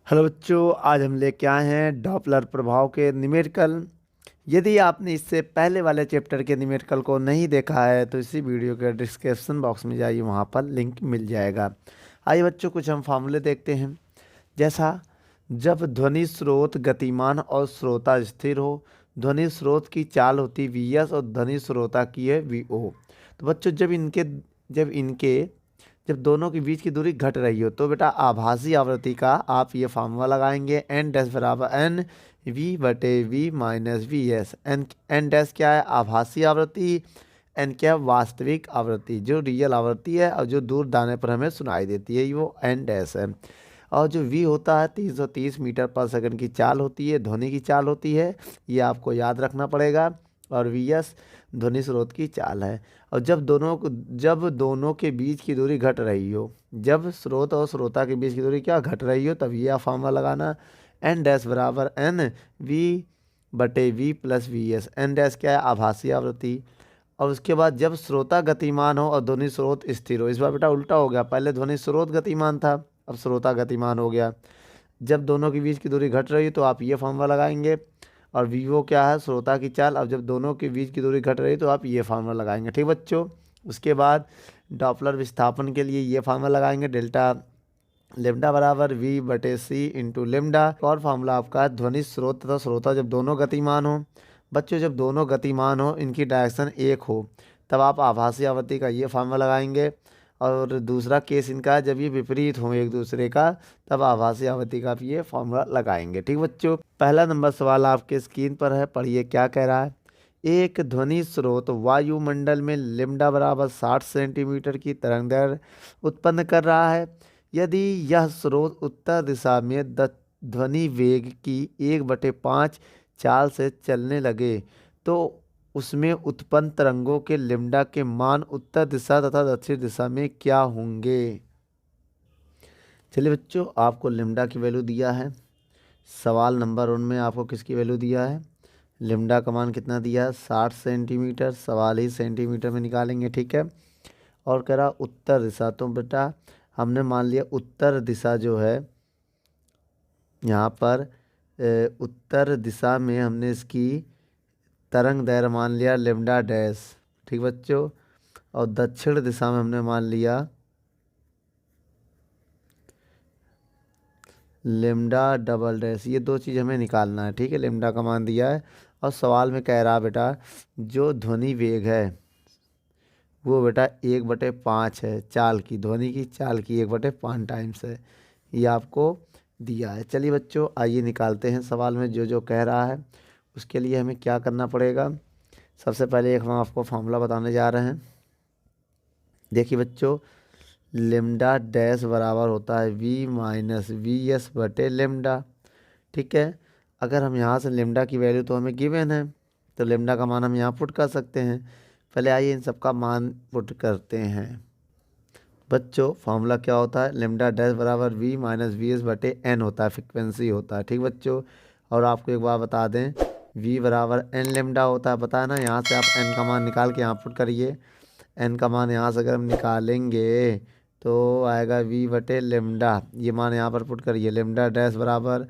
Hello बच्चों, आज हम लेके आए हैं डॉपलर प्रभाव के न्यूमेरिकल। यदि आपने इससे पहले वाले चैप्टर के न्यूमेरिकल को नहीं देखा है तो इसी वीडियो के डिस्क्रिप्शन बॉक्स में जाइए, वहाँ पर लिंक मिल जाएगा। आइए बच्चों, कुछ हम फार्मूले देखते हैं। जैसा जब ध्वनि स्रोत गतिमान और श्रोता स्थिर हो, ध्वनि स्रोत की चाल होती वी एस और ध्वनि श्रोता की है वी ओ। तो बच्चों, जब इनके जब दोनों के बीच की दूरी घट रही हो तो बेटा आभासी आवृत्ति का आप ये फार्मूला लगाएंगे, एन डैश बराबर एन वी बटे v minus v s. N dash क्या है? आभासी आवृत्ति। एन क्या है? वास्तविक आवृत्ति, जो रियल आवृत्ति है और जो दूर दाने पर हमें सुनाई देती है, वो एन डैश है। और जो वी होता है 330 मीटर पर सेकंड की चाल होती है, ध्वनि की चाल होती है, ये आपको याद रखना पड़ेगा। और वी एस ध्वनि स्रोत की चाल है। और जब दोनों के बीच की दूरी घट रही हो, जब स्रोत और श्रोता के बीच की दूरी क्या घट रही हो, तब ये आप फार्मूला लगाना, एन डैश बराबर एन वी बटे v plus v s. N dash क्या है? आभासी आवृत्ति। और उसके बाद जब श्रोता गतिमान हो और ध्वनि स्रोत स्थिर हो, इस बार बेटा उल्टा हो गया, पहले ध्वनि स्रोत गतिमान था, अब श्रोता गतिमान हो गया। जब दोनों के बीच की दूरी घट रही है तो आप ये फार्मूला लगाएंगे। और वीवो क्या है? श्रोता की चाल। अब जब दोनों के बीच की दूरी घट रही है तो आप ये फार्मूला लगाएंगे। ठीक बच्चों, उसके बाद डॉपलर विस्थापन के लिए ये फार्मूला लगाएंगे, डेल्टा लेमडा बराबर वी बटे सी इंटू लेमडा। और फार्मूला आपका है ध्वनि स्रोत तथा श्रोता जब दोनों गतिमान हो। बच्चों, जब दोनों गतिमान हो, इनकी डायरेक्शन एक हो, तब आप आभासी आवृत्ति का ये फार्मूला लगाएंगे। और दूसरा केस इनका है जब ये विपरीत हो एक दूसरे का, तब आभासी आवृत्ति का आप ये फार्मूला लगाएंगे। ठीक बच्चों, पहला नंबर सवाल आपके स्क्रीन पर है, पढ़िए क्या कह रहा है। एक ध्वनि स्रोत वायुमंडल में लेमडा बराबर 60 सेंटीमीटर की तरंगदैर्घ्य उत्पन्न कर रहा है। यदि यह स्रोत उत्तर दिशा में ध्वनि वेग की 1/5 चाल से चलने लगे तो उसमें उत्पन्न तरंगों के लेमडा के मान उत्तर दिशा तथा दक्षिण दिशा में क्या होंगे? चलिए बच्चों, आपको लेमडा की वैल्यू दिया है। सवाल नंबर 1 में आपको किसकी वैल्यू दिया है? लेमडा का मान कितना दिया है? 60 सेंटीमीटर। सवाल ही सेंटीमीटर में निकालेंगे, ठीक है। और कह रहा उत्तर दिशा, तो बेटा हमने मान लिया उत्तर दिशा जो है यहाँ पर उत्तर दिशा में हमने इसकी तरंग दैर्घ्य मान लिया लेमडा डैश। ठीक बच्चों, और दक्षिण दिशा में हमने मान लिया लेमडा डबल डैश। ये दो चीज़ हमें निकालना है, ठीक है। लेमडा का मान दिया है और सवाल में कह रहा बेटा जो ध्वनि वेग है वो बेटा 1/5 है चाल की, ध्वनि की चाल की 1/5 टाइम्स है, ये आपको दिया है। चलिए बच्चों, आइए निकालते हैं सवाल में जो जो कह रहा है। उसके लिए हमें क्या करना पड़ेगा? सबसे पहले एक हम आपको फार्मूला बताने जा रहे हैं। देखिए बच्चों, लेमडा डैश बराबर होता है वी माइनस वी एस बटे लेमडा। ठीक है, अगर हम यहाँ से लेमडा की वैल्यू तो हमें गिवन है, तो लेमडा का मान हम यहाँ पुट कर सकते हैं। पहले आइए इन सब का मान पुट करते हैं। बच्चों, फार्मूला क्या होता है? लेमडा डैश बराबर वी माइनस वी एस बटे एन होता है, फ्रिक्वेंसी होता है। ठीक बच्चों, और आपको एक बार बता दें, वी बराबर एन लेमडा होता है, पता है ना। यहाँ से आप एन का मान निकाल के यहाँ पुट करिए। एन का मान यहाँ से अगर हम निकालेंगे तो आएगा वी बटे लेमडा, ये मान यहाँ पर पुट करिए। लेमडा डैश बराबर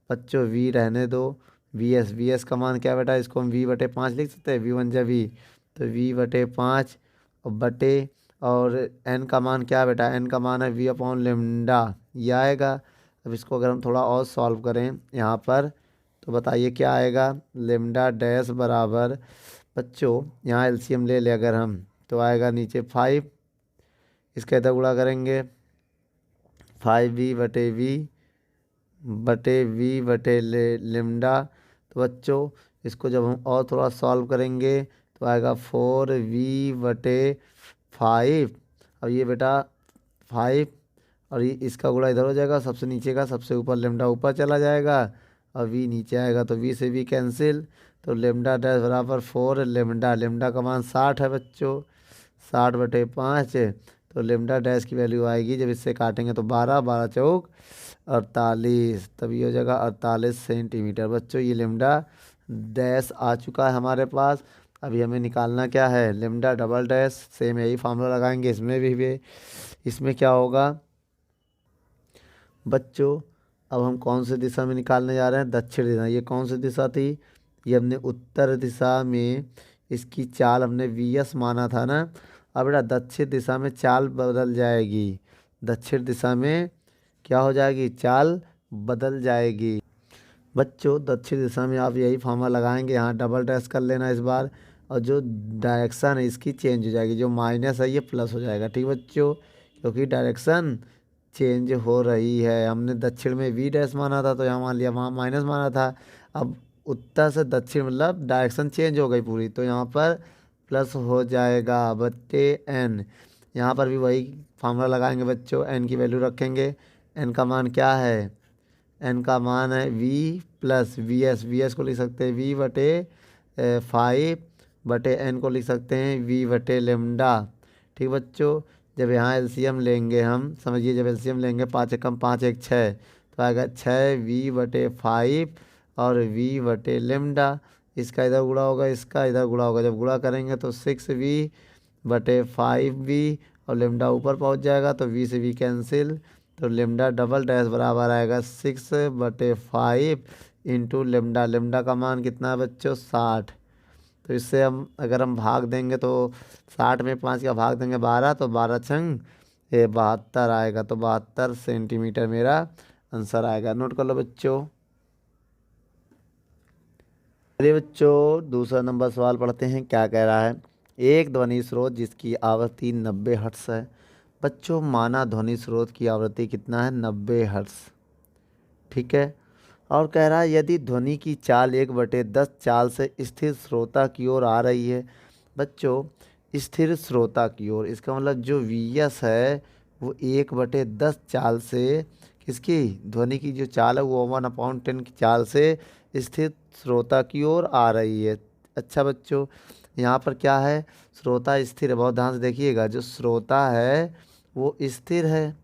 बच्चों वी रहने दो, वी एस का मान क्या है बेटा? इसको हम वी बटे 5 लिख सकते हैं, वी वन जा वी, तो वी बटे 5 और बटे, और एन का मान क्या है बेटा? एन का मान है वी अपॉन लेमडा, ये आएगा। अब इसको अगर हम थोड़ा और सॉल्व करें यहाँ पर, तो बताइए क्या आएगा? लेमडा डैश बराबर बच्चों, यहाँ एलसीएम ले अगर हम, तो आएगा नीचे 5, इसका इधर गुणा करेंगे 5v बटे लेमडा। तो बच्चों, इसको जब हम और थोड़ा सॉल्व करेंगे तो आएगा 4v/5। अब ये बेटा 5, और ये इसका गुणा इधर हो जाएगा, सबसे नीचे का सबसे ऊपर लेमडा ऊपर चला जाएगा और वी नीचे आएगा, तो वी से वी कैंसिल। तो लेमडा डैश बराबर 4 लेमडा, लेमडा का मान 60 है बच्चों, 60/5। तो लेमडा डैश की वैल्यू आएगी, जब इससे काटेंगे तो 12, 12 चौक 48, तब ये हो जाएगा 48 सेंटीमीटर। बच्चों, ये लेमडा डैश आ चुका है हमारे पास। अभी हमें निकालना क्या है? Lambda double dash. सेम यही फार्मूला लगाएंगे इसमें भी। इसमें क्या होगा बच्चों? अब हम कौन सी दिशा में निकालने जा रहे हैं? दक्षिण दिशा। ये कौन सी दिशा थी? ये हमने उत्तर दिशा में इसकी चाल हमने वीएस माना था ना। अब बेटा दक्षिण दिशा में चाल बदल जाएगी। दक्षिण दिशा में क्या हो जाएगी? चाल बदल जाएगी। बच्चों दक्षिण दिशा में आप यही फार्मूला लगाएंगे, यहाँ डबल डैश कर लेना इस बार, और जो डायरेक्शन है इसकी चेंज हो जाएगी, जो माइनस है ये प्लस हो जाएगा। ठीक बच्चों, क्योंकि डायरेक्शन चेंज हो रही है। हमने दक्षिण में वी डैश माना था तो यहाँ मान लिया, वहाँ माइनस माना था। अब उत्तर से दक्षिण मतलब डायरेक्शन चेंज हो गई पूरी, तो यहाँ पर प्लस हो जाएगा बट्टे एन। यहाँ पर भी वही फार्मूला लगाएंगे बच्चों, एन की वैल्यू रखेंगे। एन का मान क्या है? एन का मान है v plus v s. V s को लिख सकते हैं वी बटे 5 बटे एन को लिख सकते हैं वी बटे लेमडा। ठीक बच्चों, जब यहाँ एलसीएम लेंगे हम, समझिए जब एलसीएम लेंगे 5 एकम 5 एक 6, तो आएगा 6 वी बटे 5 और वी बटे लेमडा। इसका इधर गुणा होगा, इसका इधर गुणा होगा, जब गुणा करेंगे तो 6 वी बटे 5 वी और लेमडा ऊपर पहुँच जाएगा, तो वी से वी कैंसिल, तो लेमडा डबल डैश बराबर आएगा 6 बटे 5 इंटू लेमडा। लेमडा का मान कितना है बच्चों? 60। तो इससे हम अगर हम भाग देंगे तो 60 में 5 का भाग देंगे 12, तो 12 छंग 72 आएगा। तो 72 सेंटीमीटर मेरा आंसर आएगा। नोट कर लो बच्चों। चलिए बच्चों दूसरा नंबर सवाल पढ़ते हैं, क्या कह रहा है। एक ध्वनि स्रोत जिसकी आवृत्ति 90 हर्ट्ज है। बच्चों माना ध्वनि स्रोत की आवृत्ति कितना है? 90 हर्ट्ज। ठीक है, और कह रहा है यदि ध्वनि की चाल 1/10 चाल से स्थिर श्रोता की ओर आ रही है। बच्चों स्थिर श्रोता की ओर, इसका मतलब जो वीएस है वो 1/10 चाल से, किसकी? ध्वनि की जो चाल है वो 1/10 की चाल से स्थिर श्रोता की ओर आ रही है। अच्छा बच्चों, यहाँ पर क्या है? श्रोता स्थिर है, बहुत ध्यान से देखिएगा। जो श्रोता है वो स्थिर है।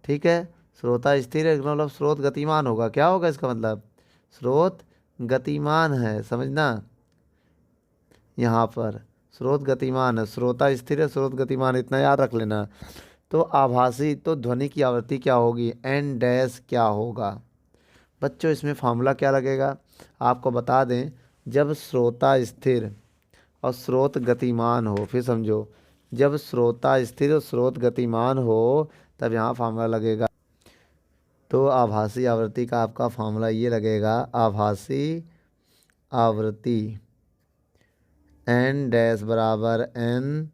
ठीक है, श्रोता स्थिर है मतलब स्रोत गतिमान होगा। क्या होगा इसका मतलब? स्रोत गतिमान है, समझना। यहाँ पर स्रोत गतिमान है, श्रोता स्थिर है, स्रोत गतिमान, इतना याद रख लेना। तो आभासी, तो ध्वनि की आवृत्ति क्या होगी? एन डैश क्या होगा? बच्चों इसमें फार्मूला क्या लगेगा आपको बता दें। जब श्रोता स्थिर और स्रोत गतिमान हो, फिर समझो, जब श्रोता स्थिर और स्रोत गतिमान हो तब यहाँ फार्मूला लगेगा। तो आभासी आवृत्ति का आपका फार्मूला ये लगेगा, आभासी आवृत्ति एन डैश बराबर एन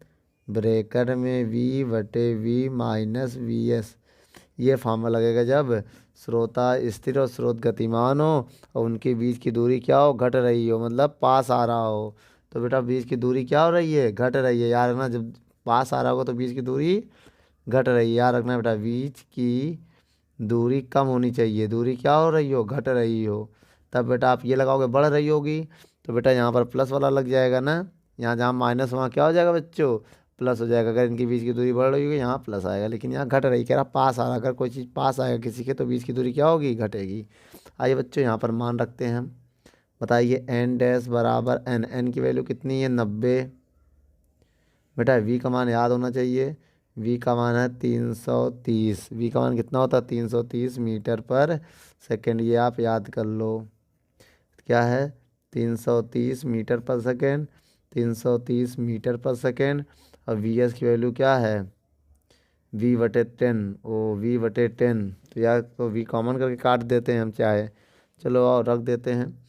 ब्रैकेट में वी बटे वी माइनस वी एस। ये फार्मूला लगेगा जब श्रोता स्थिर और स्रोत गतिमान हो और उनके बीच की दूरी क्या हो? घट रही हो, मतलब पास आ रहा हो। तो बेटा बीच की दूरी क्या हो रही है? घट रही है। याद रखना, जब पास आ रहा होगा तो बीच की दूरी घट रही है। याद रखना बेटा, बीच की दूरी कम होनी चाहिए, दूरी क्या हो रही हो? घट रही हो। तब बेटा आप ये लगाओगे बढ़ रही होगी, तो बेटा यहाँ पर प्लस वाला लग जाएगा ना। यहाँ जहाँ माइनस वहाँ क्या हो जाएगा बच्चों? प्लस हो जाएगा। अगर इनके बीच की दूरी बढ़ रही होगी यहाँ प्लस आएगा, लेकिन यहाँ घट रही, कह रहा पास आ रहा। अगर कोई चीज़ पास आएगा किसी के तो बीच की दूरी क्या होगी? घटेगी। आइए बच्चों यहाँ पर मान रखते हैं हम। बताइए एन डैश बराबर एन, एन की वैल्यू कितनी है? 90। बेटा वी का मान याद होना चाहिए, वी का मान है 330। वी का मान कितना होता है? 330 मीटर पर सेकेंड। ये आप याद कर लो, क्या है? 330 मीटर पर सेकेंड, 330 मीटर पर सेकेंड। और वी एस की वैल्यू क्या है? वी बटे 10। ओ वी बटे 10, तो यार तो वी कॉमन करके काट देते हैं हम चाहे, चलो और रख देते हैं,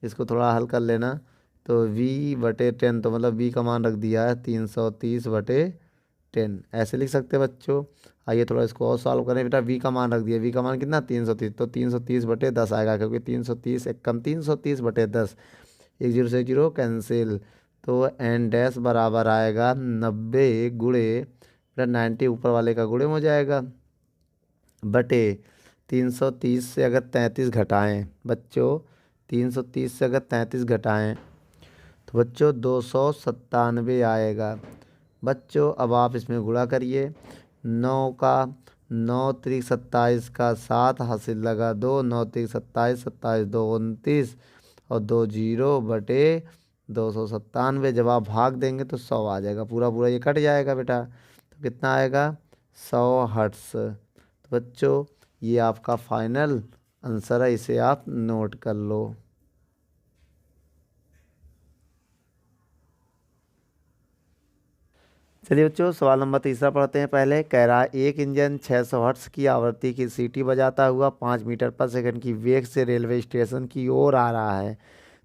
इसको थोड़ा हल कर लेना। तो वी बटे 10, तो मतलब वी का मान रख दिया है 330/10, ऐसे लिख सकते हैं बच्चों। आइए थोड़ा इसको और सॉल्व करें। बेटा वी का मान रख दिया, वी का मान कितना? 330, तो 330/10 आएगा, क्योंकि 330 एक कम 330/10, एक जीरो से जीरो कैंसिल। तो एन डैश बराबर आएगा 90 गुणे, बेटा 90 ऊपर वाले का गुणे हो जाएगा, बटे 330 से अगर 33 घटाएँ बच्चों, 330 से अगर 33 घटाएँ तो बच्चों 297 आएगा। बच्चों अब आप इसमें गुणा करिए, 9 का 9 त्रिक 27 का 7 हासिल लगा 2, 9 त्रिक 27, 27 2 29 और 2 जीरो बटे 297। जब आप भाग देंगे तो 100 आ जाएगा, पूरा पूरा ये कट जाएगा बेटा, तो कितना आएगा? 100 हर्ट्स। तो बच्चों ये आपका फाइनल आंसर है, इसे आप नोट कर लो। चलिए बच्चों, सवाल नंबर तीसरा पढ़ते हैं। पहले कह रहा है एक इंजन 600 हर्ट्ज की आवृत्ति की सीटी बजाता हुआ 5 मीटर पर सेकंड की वेग से रेलवे स्टेशन की ओर आ रहा है,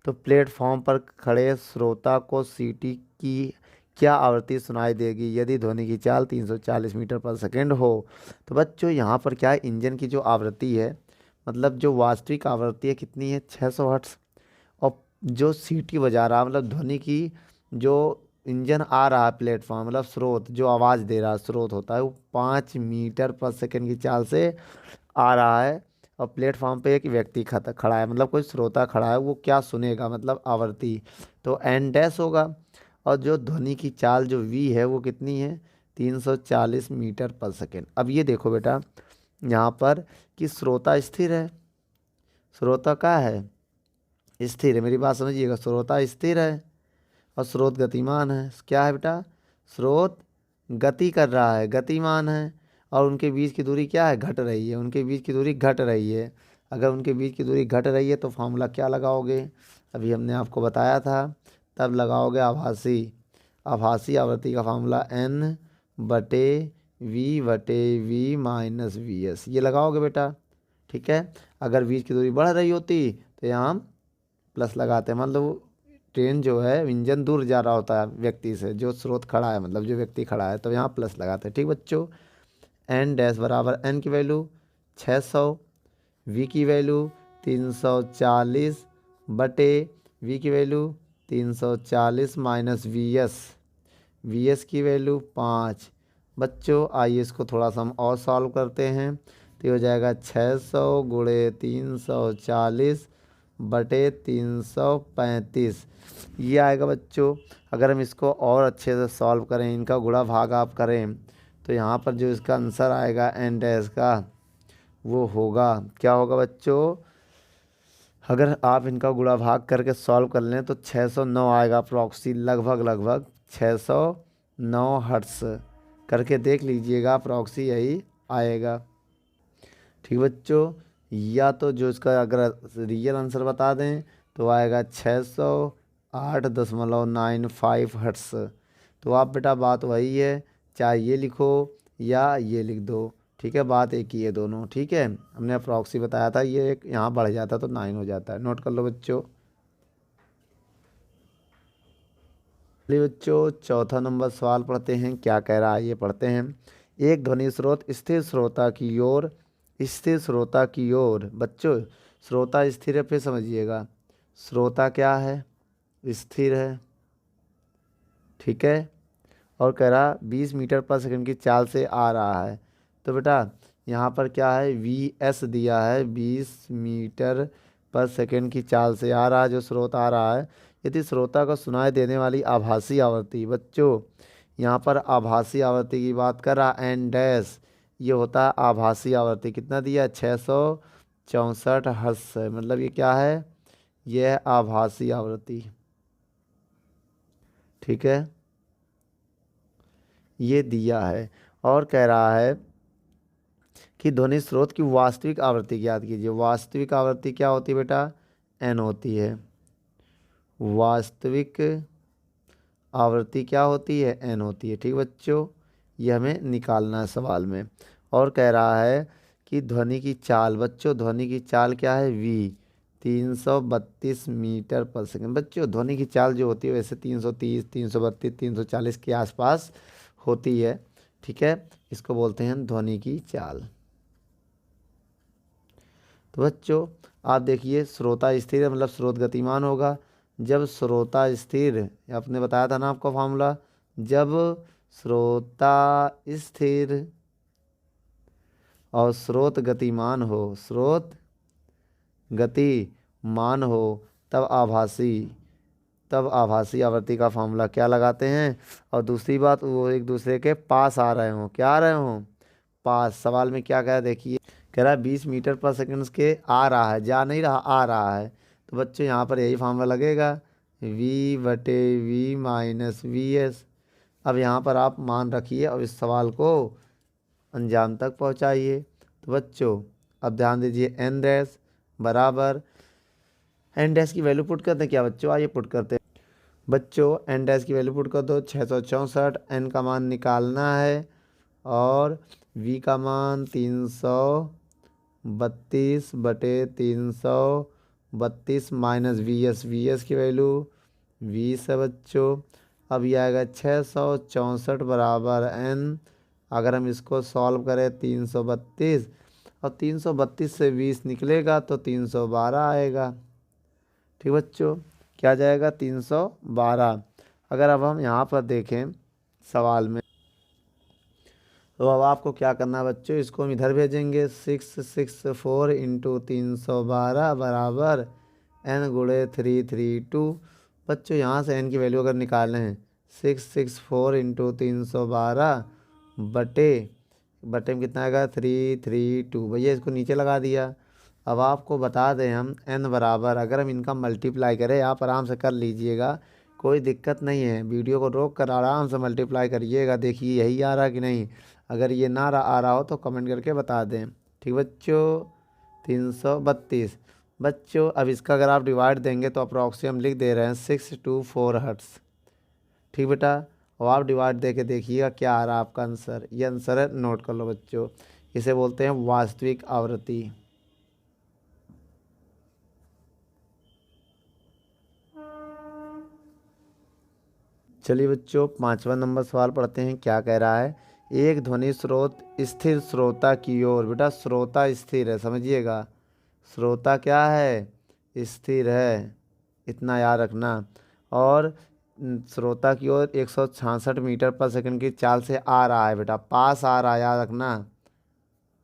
तो प्लेटफॉर्म पर खड़े श्रोता को सीटी की क्या आवृत्ति सुनाई देगी यदि ध्वनि की चाल 340 मीटर पर सेकंड हो। तो बच्चों यहाँ पर क्या है, इंजन की जो आवृत्ति है, मतलब जो वास्तविक आवृत्ति है कितनी है, 600 हर्ट्ज। और जो सीटी बजा रहा मतलब ध्वनि की जो इंजन आ रहा है प्लेटफॉर्म, मतलब स्रोत जो आवाज़ दे रहा है स्रोत होता है, वो 5 मीटर पर सेकंड की चाल से आ रहा है। और प्लेटफॉर्म पे एक व्यक्ति खड़ा है, मतलब कोई श्रोता खड़ा है, वो क्या सुनेगा, मतलब आवृत्ति तो एन डैश होगा। और जो ध्वनि की चाल जो वी है वो कितनी है, 340 मीटर पर सेकंड। अब ये देखो बेटा यहाँ पर कि श्रोता स्थिर है, श्रोता क्या है, स्थिर है। मेरी बात समझिएगा, श्रोता स्थिर है और स्रोत गतिमान है। क्या है बेटा, स्रोत गति कर रहा है, गतिमान है, और उनके बीच की दूरी क्या है, घट रही है, उनके बीच की दूरी घट रही है। अगर उनके बीच की दूरी घट रही है तो फार्मूला क्या लगाओगे, अभी हमने आपको बताया था, तब लगाओगे आभासी, आभासी आवृत्ति का फार्मूला n बटे वी माइनस वी एस, ये लगाओगे बेटा। ठीक है, अगर बीच की दूरी बढ़ रही होती तो यहाँ हम प्लस लगाते हैं, मतलब ट्रेन जो है इंजन दूर जा रहा होता है व्यक्ति से, जो स्रोत खड़ा है मतलब जो व्यक्ति खड़ा है, तो यहाँ प्लस लगाते हैं। ठीक बच्चों, एन डैश बराबर एन की वैल्यू 600, वी की वैल्यू 340 बटे वी की वैल्यू 340 माइनस वी एस की वैल्यू 5। बच्चों आइए इसको थोड़ा सा हम और सॉल्व करते हैं, तो ये हो जाएगा 600 गुणे 340 बटे 335, ये आएगा बच्चों। अगर हम इसको और अच्छे से सॉल्व करें, इनका गुणा भाग आप करें, तो यहाँ पर जो इसका आंसर आएगा एन डैश का, वो होगा, क्या होगा बच्चों, अगर आप इनका गुणा भाग करके सॉल्व कर लें तो 609 आएगा अप्रॉक्सी, लगभग 609 हर्ट्स करके देख लीजिएगा, अप्रॉक्सी यही आएगा। ठीक बच्चों, या तो जो इसका अगर रियल आंसर बता दें तो आएगा 608.95 हर्ट्स। तो आप बेटा बात वही है, चाहे ये लिखो या ये लिख दो, ठीक है, बात एक ही है दोनों। ठीक है, हमने अप्रॉक्सी बताया था, ये एक यहाँ बढ़ जाता तो 9 हो जाता है, नोट कर लो बच्चों। चलिए बच्चों, चौथा नंबर सवाल पढ़ते हैं, क्या कह रहा है ये पढ़ते हैं। एक ध्वनि स्रोत स्थिर श्रोता की ओर, स्थिर श्रोता की ओर, बच्चों श्रोता स्थिर है, फिर समझिएगा श्रोता क्या है, स्थिर है। ठीक है, और कह रहा 20 मीटर पर सेकंड की चाल से आ रहा है, तो बेटा यहाँ पर क्या है, वी एस दिया है, 20 मीटर पर सेकंड की चाल से आ रहा है जो स्रोत आ रहा है, यदि श्रोता को सुनाई देने वाली आभासी आवृत्ति, बच्चों यहाँ पर आभासी आवृत्ति की बात कर रहा एन डैश, ये होता है आभासी आवृत्ति, कितना दिया है, 664 हर्ट्ज है, मतलब ये क्या है, यह है आभासी आवृत्ति। ठीक है, ये दिया है। और कह रहा है कि ध्वनि स्रोत की वास्तविक आवृत्ति याद कीजिए, वास्तविक आवृत्ति क्या होती है बेटा, एन होती है, वास्तविक आवृत्ति क्या होती है, एन होती है। ठीक बच्चों, ये हमें निकालना है सवाल में। और कह रहा है कि ध्वनि की चाल, बच्चों ध्वनि की चाल क्या है, वी 332 मीटर पर सेकंड। बच्चों ध्वनि की चाल जो होती है वैसे 330, 332, 340 के आसपास होती है। ठीक है, इसको बोलते हैं ध्वनि की चाल। तो बच्चों आप देखिए, श्रोता स्थिर है मतलब स्रोत गतिमान होगा। जब श्रोता स्थिर, आपने बताया था ना आपका फॉर्मूला, जब श्रोता स्थिर और स्रोत गतिमान हो, स्रोत गतिमान हो, तब आभासी आवृत्ति का फॉर्मूला क्या लगाते हैं। और दूसरी बात, वो एक दूसरे के पास आ रहे हों, क्या आ रहे हों, पास। सवाल में क्या कह रहा है देखिए, कह रहा है 20 मीटर पर सेकंड के आ रहा है, जा नहीं रहा, आ रहा है, तो बच्चों यहाँ पर यही फार्मूला लगेगा, v बटे वी माइनस वी एस। अब यहाँ पर आप मान रखिए और इस सवाल को अंजाम तक पहुँचाइए। तो बच्चों अब ध्यान दीजिए एन डैश बराबर एन डैश की वैल्यू पुट करते हैं क्या बच्चों, आइए पुट करते हैं बच्चों। एन डैश की वैल्यू पुट कर दो 664, एन का मान निकालना है और वी का मान 332/332 माइनस वी एस की वैल्यू 20 है बच्चों। अब ये आएगा 664 बराबर एन। अगर हम इसको सॉल्व करें 332 और 332 से 20 निकलेगा तो 312 आएगा। ठीक बच्चों, क्या जाएगा 312। अगर अब हम यहाँ पर देखें सवाल में, तो अब आपको क्या करना है बच्चों, इसको हम इधर भेजेंगे 664 इंटू 312 बराबर n गुणे 332। बच्चों यहाँ से n की वैल्यू अगर निकालें हैं 664 इंटू 312 बटे बटे में कितना आएगा 332। भैया इसको नीचे लगा दिया। अब आपको बता दें हम n बराबर अगर हम इनका मल्टीप्लाई करें, आप आराम से कर लीजिएगा, कोई दिक्कत नहीं है, वीडियो को रोक कर आराम से मल्टीप्लाई करिएगा, देखिए यही आ रहा कि नहीं। अगर ये ना आ रहा हो तो कमेंट करके बता दें। ठीक बच्चों, 332 बच्चों। अब इसका अगर आप डिवाइड देंगे तो अप्रॉक्सी हम लिख दे रहे हैं 624 हर्ट्स। ठीक बेटा, और आप डिवाइड दे के देखिएगा क्या आ रहा है आपका आंसर। ये आंसर है, नोट कर लो बच्चों, इसे बोलते हैं वास्तविक आवृत्ति। चलिए बच्चों 5वां नंबर सवाल पढ़ते हैं, क्या कह रहा है। एक ध्वनि स्रोत स्थिर श्रोता की ओर, बेटा श्रोता स्थिर है, समझिएगा, श्रोता क्या है, स्थिर है, इतना याद रखना। और श्रोता की ओर 166 मीटर पर सेकंड की चाल से आ रहा है, बेटा पास आ रहा है, याद रखना,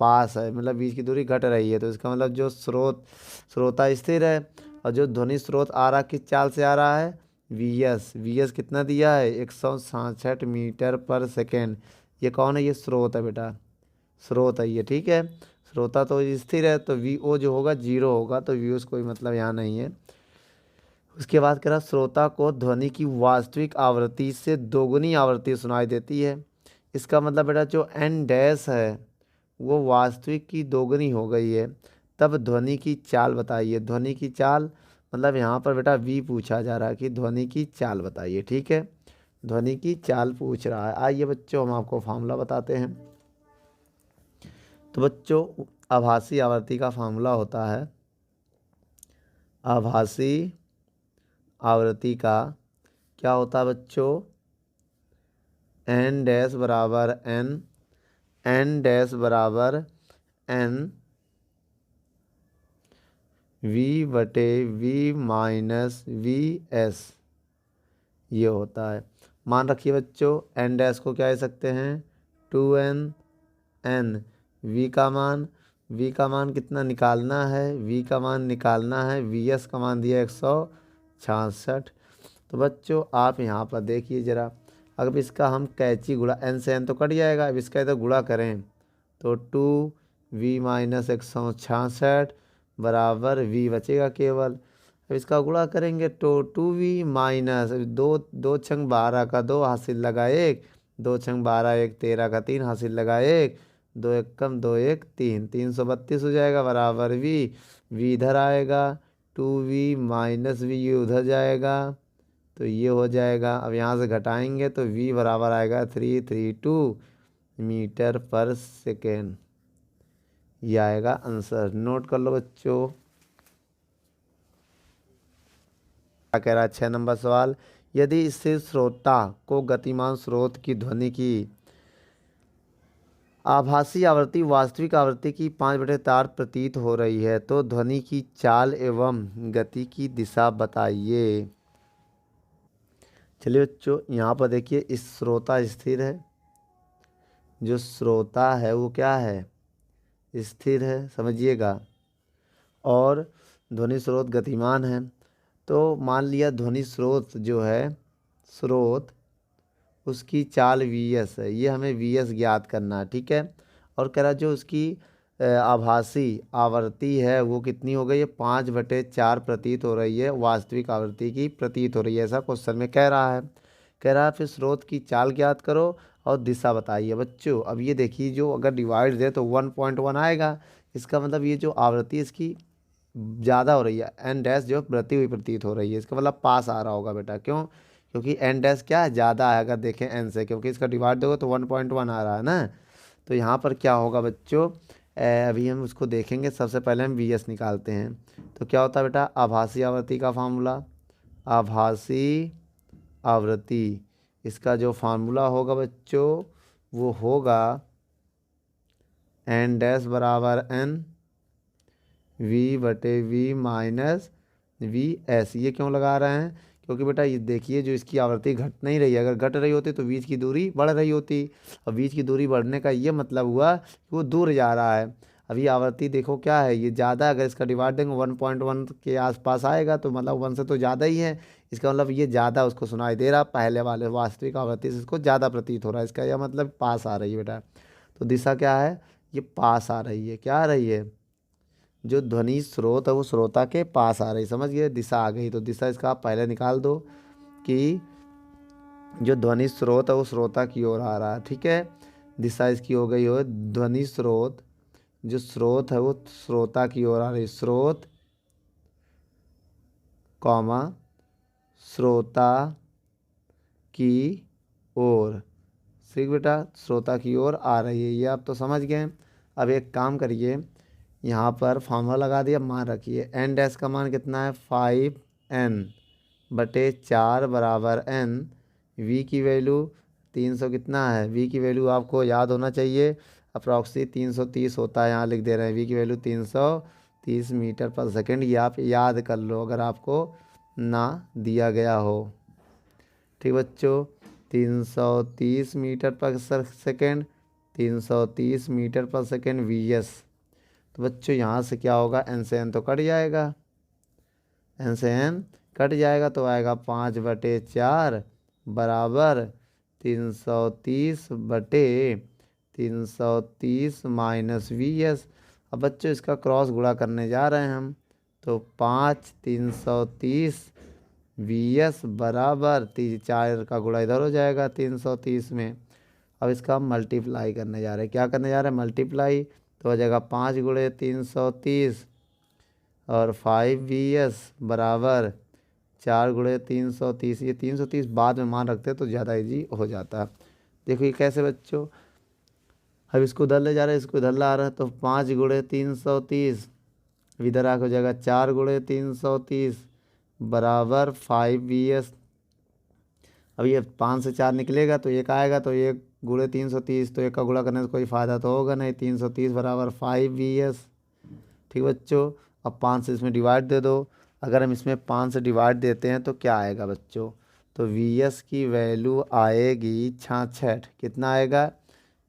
पास है मतलब बीच की दूरी घट रही है, तो इसका मतलब जो श्रोता स्थिर है और जो ध्वनि स्रोत आ रहा किस चाल से आ रहा है, वी एस कितना दिया है 166 मीटर पर सेकेंड। ये कौन है, ये स्रोत है बेटा, स्रोत है ये। ठीक है, श्रोता तो स्थिर है तो वी ओ जो होगा 0 होगा, तो वी कोई मतलब यहाँ नहीं है। उसके बाद कह रहा श्रोता को ध्वनि की वास्तविक आवृत्ति से दोगुनी आवृत्ति सुनाई देती है। इसका मतलब बेटा जो एन डैश है वो वास्तविक की दोगुनी हो गई है। तब ध्वनि की चाल बताइए। ध्वनि की चाल मतलब यहाँ पर बेटा वी पूछा जा रहा है कि ध्वनि की चाल बताइए। ठीक है, ध्वनि की चाल पूछ रहा है। आइए बच्चों हम आपको फार्मूला बताते हैं। तो बच्चों आभासी आवृत्ति का फार्मूला होता है, आभासी आवृत्ति का क्या होता है बच्चों, एन डैश बराबर एन डैश बराबर एन वी बटे वी माइनस वी एस, ये होता है। मान रखिए बच्चों एन डैश को क्या दे सकते हैं 2n एन, वी का मान कितना निकालना है, वी का मान निकालना है, वी एस का मान दिया 166। तो बच्चों आप यहाँ पर देखिए ज़रा, अगर इसका हम कैची गुणा एन से एन तो कट जाएगा, अब इसका इधर गुणा करें तो 2v माइनस 166 बराबर वी बचेगा केवल। अब इसका गुणा करेंगे तो 2v माइनस दो छंग 12 का 2 हासिल लगा 1, 2 छंग 12 1 13 का 3 हासिल लगा 1, 2 1 कम 2 1 3, 332 हो जाएगा बराबर वी इधर आएगा, 2v माइनस वी ये उधर जाएगा, तो ये हो जाएगा। अब यहाँ से घटाएंगे तो v बराबर आएगा 332 मीटर पर सेकेंड, ये आएगा आंसर। नोट कर लो बच्चों। क्या कह रहा है 6 नंबर सवाल, यदि इससे श्रोता को गतिमान स्रोत की ध्वनि की आभासी आवृत्ति वास्तविक आवृत्ति की 5/4 प्रतीत हो रही है तो ध्वनि की चाल एवं गति की दिशा बताइए। चलिए बच्चों यहाँ पर देखिए, इस श्रोता स्थिर है, जो श्रोता है वो क्या है, स्थिर है, समझिएगा, और ध्वनि स्रोत गतिमान है। तो मान लिया ध्वनि स्रोत जो है, स्रोत उसकी चाल वी एस है, ये हमें वी एस ज्ञात करना है। ठीक है, और कह रहा जो उसकी आभासी आवृत्ति है वो कितनी हो गई है 5/4 प्रतीत हो रही है, वास्तविक आवृत्ति की प्रतीत हो रही है, ऐसा क्वेश्चन में कह रहा है। कह रहा है फिर स्रोत की चाल ज्ञात करो और दिशा बताइए। बच्चों अब ये देखिए, जो अगर डिवाइड दे तो 1.1 आएगा, इसका मतलब ये जो आवृत्ति इसकी ज़्यादा हो रही है, एन डैश जो बढ़ती हुई प्रतीत हो रही है, इसका मतलब पास आ रहा होगा बेटा। क्यों? क्योंकि एन डैश क्या है, ज़्यादा है अगर देखें एन से, क्योंकि इसका डिवाइड दोगे तो 1.1 आ रहा है ना। तो यहाँ पर क्या होगा बच्चों, अभी हम उसको देखेंगे। सबसे पहले हम वी एस निकालते हैं। तो क्या होता है बेटा, आभासी आवृत्ति का फार्मूला, आभासी आवृत्ति, इसका जो फार्मूला होगा बच्चों वो होगा एन डैश बराबर एन वी बटे वी माइनस वी एस। ये क्यों लगा रहे हैं? क्योंकि बेटा ये देखिए, जो इसकी आवृत्ति घट नहीं रही है, अगर घट रही होती तो बीच की दूरी बढ़ रही होती, और बीच की दूरी बढ़ने का ये मतलब हुआ कि वो दूर जा रहा है। अभी आवृत्ति देखो क्या है, ये ज़्यादा, अगर इसका डिवाइड देंगे 1.1 के आसपास आएगा, तो मतलब 1 से तो ज़्यादा ही है। इसका मतलब ये ज़्यादा उसको सुनाई दे रहा, पहले वाले वास्तविक आवृत्ति से इसको ज़्यादा प्रतीत हो रहा है। इसका यह मतलब पास आ रही है बेटा। तो दिशा क्या है, ये पास आ रही है। क्या आ रही है? जो ध्वनि स्रोत है वो श्रोता के पास आ रही, समझ गए? दिशा आ गई। तो दिशा इसका आप पहले निकाल दो कि जो ध्वनि स्रोत है वो श्रोता की ओर आ रहा है, ठीक है। दिशा इसकी हो गई हो ध्वनि स्रोत, जो स्रोत है वो श्रोता की ओर आ रही, स्रोत कॉमा श्रोता की ओर। ठीक बेटा, श्रोता की ओर आ रही है, ये आप तो समझ गए। अब एक काम करिए, यहाँ पर फॉर्मूला लगा दिया, मान रखिए एन डैश का मान कितना है, 5n/4 बराबर n। वी की वैल्यू 300 कितना है, वी की वैल्यू आपको याद होना चाहिए, अप्रॉक्सी 330 होता है, यहाँ लिख दे रहे हैं वी की वैल्यू 330 मीटर पर सेकेंड। ये आप याद कर लो अगर आपको ना दिया गया हो। ठीक बच्चों, 330 मीटर पर सेकेंड, 330 मीटर पर सेकेंड वी एस। तो बच्चों यहाँ से क्या होगा, एन से एन तो कट जाएगा, एन से एन कट जाएगा, तो आएगा 5/4 बराबर 330/330 माइनस वी एस। अब बच्चों इसका क्रॉस गुणा करने जा रहे हैं हम, तो 5/330 वी एस बराबर 4 का गुणा इधर हो जाएगा 330 में। अब इसका हम मल्टीप्लाई करने जा रहे हैं। क्या करने जा रहे हैं, मल्टीप्लाई। तो हो जाएगा 5 × 330 और 5 वी एस बराबर 4 × 330। ये 330 बाद में मान रखते हैं तो ज़्यादा ईजी हो जाता है। देखो ये कैसे बच्चों, अब इसको उधर ले जा रहे हैं, इसको इधर ला रहे हैं, तो 5 × 330 इधर आकर हो जाएगा 4 × 330 बराबर 5 वी एस। अब ये 5 से 4 निकलेगा तो एक आएगा, तो 1 × 330, तो एक का गुणा करने से कोई फ़ायदा तो होगा नहीं। 330 बराबर 5 वी एस। ठीक बच्चों, अब 5 से इसमें डिवाइड दे दो। अगर हम इसमें 5 से डिवाइड देते हैं तो क्या आएगा बच्चों, तो वी एस की वैल्यू आएगी 66। कितना आएगा,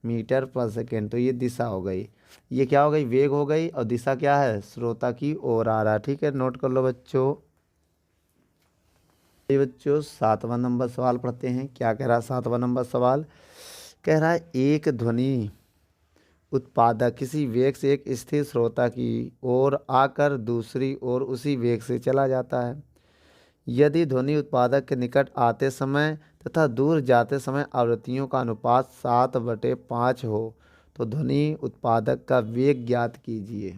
मीटर पर सेकेंड। तो ये दिशा हो गई, ये क्या हो गई, वेग हो गई, और दिशा क्या है, श्रोता की ओर आ रहा है। ठीक है, नोट कर लो बच्चों। ये बच्चों 7वां नंबर सवाल पढ़ते हैं। क्या कह रहा है 7वां नंबर सवाल, कह रहा है एक ध्वनि उत्पादक किसी वेग से एक स्थिर श्रोता की ओर आकर दूसरी ओर उसी वेग से चला जाता है। यदि ध्वनि उत्पादक के निकट आते समय तथा दूर जाते समय आवृत्तियों का अनुपात 7/5 हो तो ध्वनि उत्पादक का वेग ज्ञात कीजिए।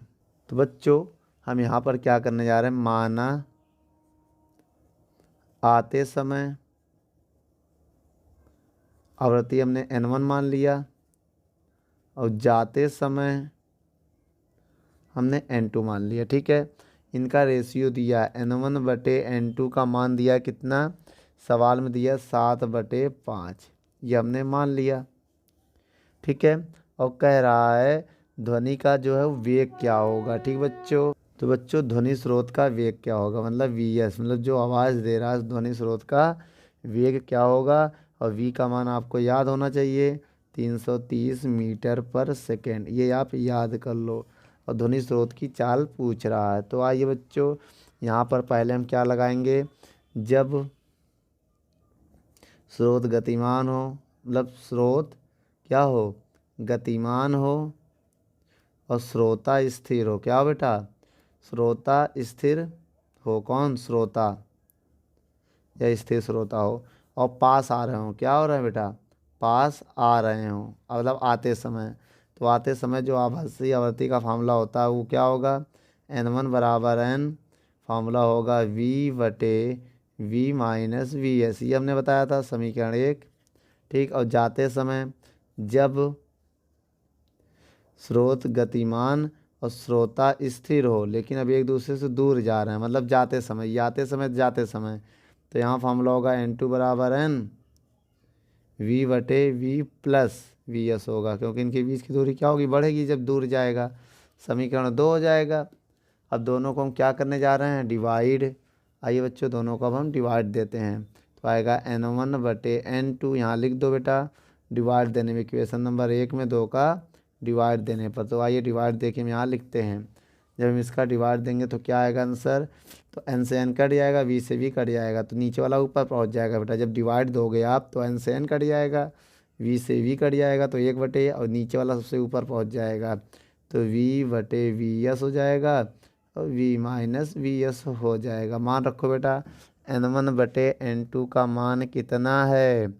तो बच्चों हम यहाँ पर क्या करने जा रहे हैं, माना आते समय आवृत्ति हमने n1 मान लिया, और जाते समय हमने n2 मान लिया। ठीक है, इनका रेशियो दिया n1/n2 का मान दिया कितना, सवाल में दिया 7/5, ये हमने मान लिया। ठीक है, और कह रहा है ध्वनि का जो है वेग क्या होगा। ठीक बच्चों, तो बच्चों ध्वनि स्रोत का वेग क्या होगा, मतलब वी एस, मतलब जो आवाज़ दे रहा है ध्वनि स्रोत का वेग क्या होगा। और वी का मान आपको याद होना चाहिए 330 मीटर पर सेकेंड, ये आप याद कर लो। और ध्वनि स्रोत की चाल पूछ रहा है, तो आइए बच्चों यहाँ पर पहले हम क्या लगाएंगे, जब स्रोत गतिमान हो, मतलब स्रोत क्या हो, गतिमान हो, और श्रोता स्थिर हो। क्या हो बेटा, श्रोता स्थिर हो, कौन, श्रोता या स्थिर श्रोता हो, और पास आ रहे हो। क्या हो रहा है बेटा, पास आ रहे हो, मतलब आते समय। तो आते समय जो आभासी आवृत्ति का फार्मूला होता है वो क्या होगा, N1 बराबर N, फार्मूला होगा V/V माइनस VS, ये हमने बताया था समीकरण 1। ठीक, और जाते समय जब स्रोत गतिमान और श्रोता स्थिर हो लेकिन अब एक दूसरे से दूर जा रहे हैं, मतलब जाते समय, आते समय जाते समय, तो यहाँ फार्मूला होगा N2 बराबर N V/V प्लस VS होगा, क्योंकि इनके बीच की दूरी क्या होगी, बढ़ेगी जब दूर जाएगा। समीकरण 2 हो जाएगा। अब दोनों को हम क्या करने जा रहे हैं, डिवाइड। आइए बच्चों, दोनों को अब हम डिवाइड देते हैं, तो आएगा N1/N2, यहाँ लिख दो बेटा, डिवाइड देने में इक्वेशन नंबर 1 में 2 का डिवाइड देने पर। तो आइए डिवाइड दे के हम यहाँ लिखते हैं। जब हम इसका डिवाइड देंगे तो क्या आएगा आंसर, तो N से N कट जाएगा, V से V कट जाएगा, तो नीचे वाला ऊपर पहुँच जाएगा बेटा। जब डिवाइड दोगे आप तो N से N कट जाएगा, V से V कट जाएगा, तो 1/, और नीचे वाला सबसे ऊपर पहुँच जाएगा, तो V/VS हो जाएगा और V माइनस VS हो जाएगा। मान रखो बेटा, N1/N2 का मान कितना है,